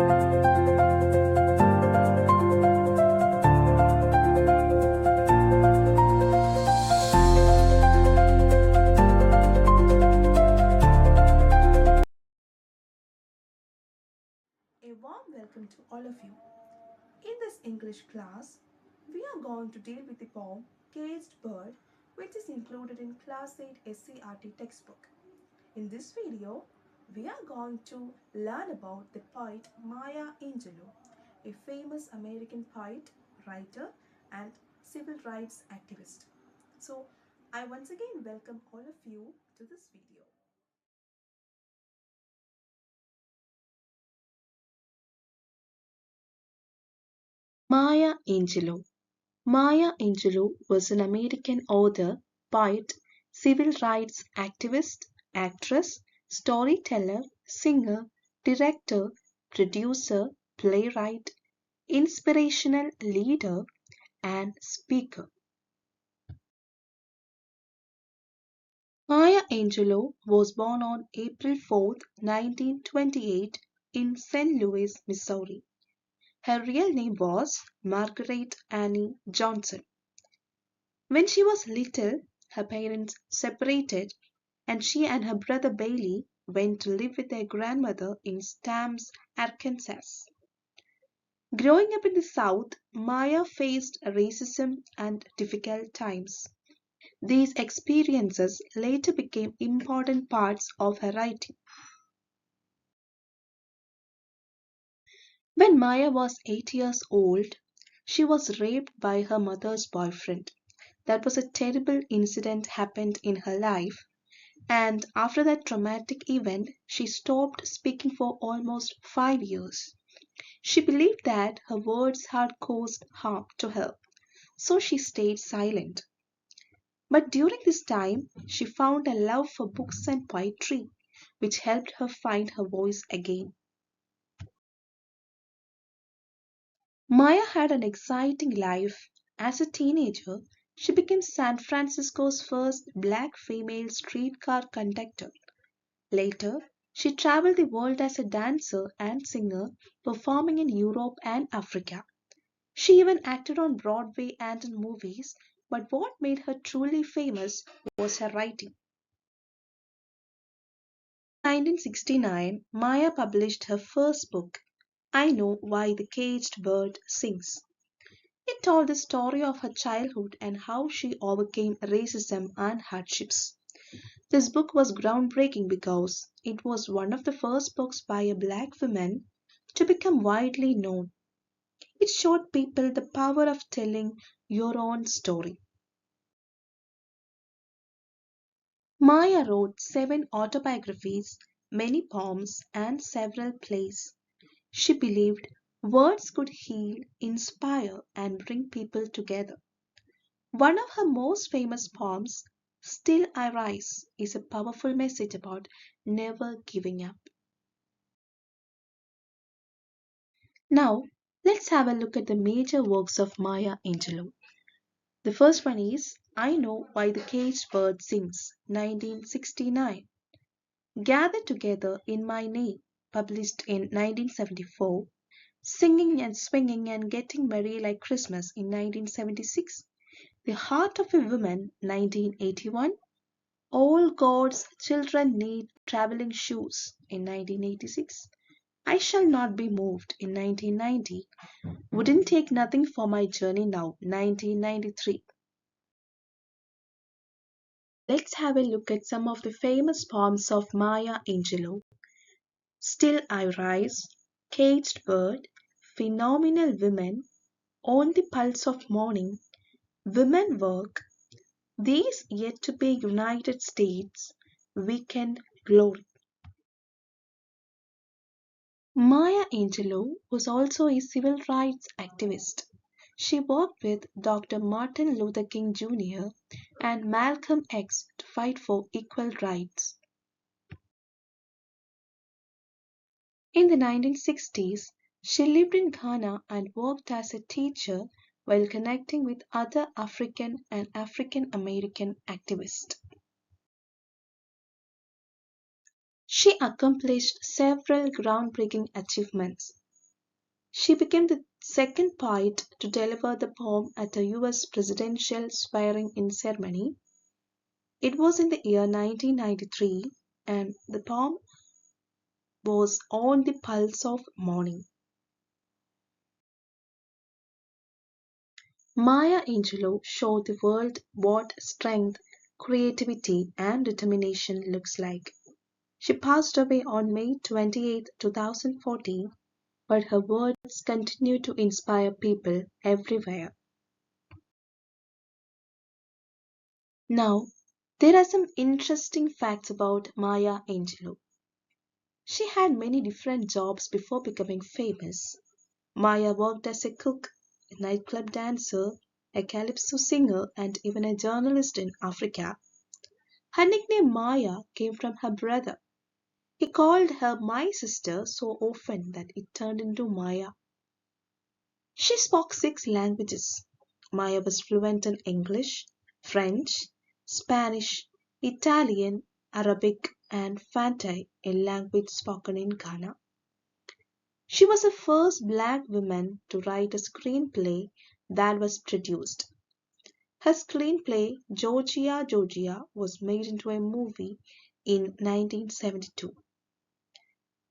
A warm welcome to all of you. In this English class, we are going to deal with the poem Caged Bird, which is included in Class 8 SCRT textbook. In this video, we are going to learn about the poet Maya Angelou, a famous American poet, writer, and civil rights activist. So, I once again welcome all of you to this video. Maya Angelou. Maya Angelou was an American author, poet, civil rights activist, actress, storyteller, singer, director, producer, playwright, inspirational leader, and speaker. Maya Angelou was born on April 4, 1928 in St. Louis, Missouri. Her real name was Margaret Annie Johnson. When she was little, her parents separated and she and her brother Bailey went to live with their grandmother in Stamps, Arkansas. Growing up in the South, Maya faced racism and difficult times. These experiences later became important parts of her writing. When Maya was 8 years old, she was raped by her mother's boyfriend. That was a terrible incident happened in her life, and after that traumatic event, she stopped speaking for almost 5 years. She believed that her words had caused harm to her, so she stayed silent. But during this time, she found a love for books and poetry, which helped her find her voice again. Maya had an exciting life. As a teenager, she became San Francisco's first black female streetcar conductor. Later, she traveled the world as a dancer and singer, performing in Europe and Africa. She even acted on Broadway and in movies, but what made her truly famous was her writing. In 1969, Maya published her first book, I Know Why the Caged Bird Sings. It told the story of her childhood and how she overcame racism and hardships. This book was groundbreaking because it was one of the first books by a black woman to become widely known. It showed people the power of telling your own story. Maya wrote 7 autobiographies, many poems, and several plays. She believed words could heal, inspire, and bring people together. One of her most famous poems, Still I Rise, is a powerful message about never giving up. Now, let's have a look at the major works of Maya Angelou. The first one is I Know Why the Caged Bird Sings, 1969. Gather Together in My Name, published in 1974. Singing and Swinging and Getting Merry Like Christmas in 1976. The Heart of a Woman, 1981. All God's Children Need Traveling Shoes in 1986. I Shall Not Be Moved in 1990. Wouldn't Take Nothing for My Journey Now, 1993. Let's have a look at some of the famous poems of Maya Angelou. Still I Rise, Caged Bird, Phenomenal Women, On the Pulse of Morning, Women Work, These Yet to Be United States, Weekend Glory. Maya Angelou was also a civil rights activist. She worked with Dr. Martin Luther King Jr. and Malcolm X to fight for equal rights. In the 1960s, she lived in Ghana and worked as a teacher while connecting with other African and African American activists. She accomplished several groundbreaking achievements. She became the second poet to deliver the poem at a US presidential swearing-in ceremony. It was in the year 1993, and the poem was On the Pulse of Morning. Maya Angelou showed the world what strength, creativity, and determination looks like. She passed away on May 28, 2014, but her words continue to inspire people everywhere. Now, there are some interesting facts about Maya Angelou. She had many different jobs before becoming famous. Maya worked as a cook, a nightclub dancer, a calypso singer, and even a journalist in Africa. Her nickname Maya came from her brother. He called her my sister so often that it turned into Maya. She spoke 6 languages. Maya was fluent in English, French, Spanish, Italian, Arabic, and Fantai, a language spoken in Ghana. She was the first black woman to write a screenplay that was produced. Her screenplay, Georgia, Georgia, was made into a movie in 1972.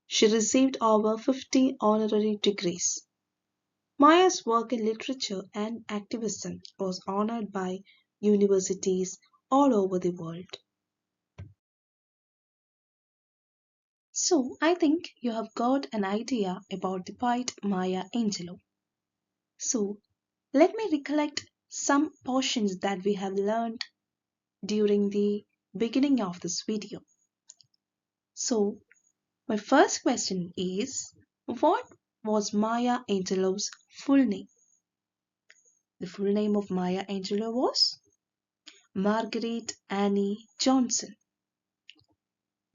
She received over 50 honorary degrees. Maya's work in literature and activism was honored by universities all over the world. So, I think you have got an idea about the poet Maya Angelou. So, let me recollect some portions that we have learned during the beginning of this video. So, my first question is, what was Maya Angelou's full name? The full name of Maya Angelou was Margaret Annie Johnson.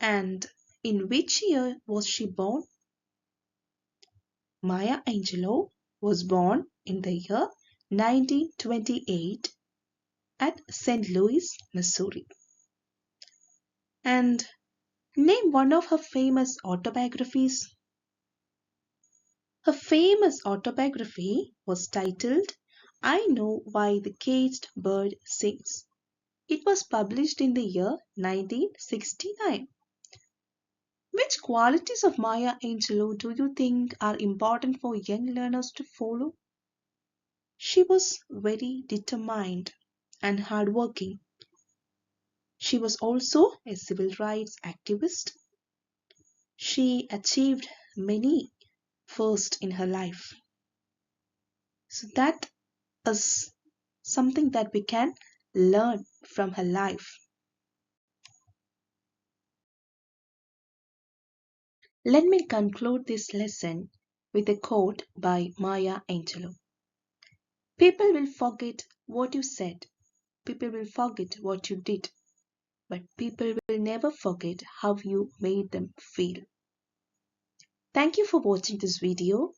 And in which year was she born? Maya Angelou was born in the year 1928 at St. Louis, Missouri. And name one of her famous autobiographies. Her famous autobiography was titled I Know Why the Caged Bird Sings. It was published in the year 1969. Which qualities of Maya Angelou do you think are important for young learners to follow? She was very determined and hardworking. She was also a civil rights activist. She achieved many firsts in her life. So that is something that we can learn from her life. Let me conclude this lesson with a quote by Maya Angelou. People will forget what you said, people will forget what you did, but people will never forget how you made them feel. Thank you for watching this video.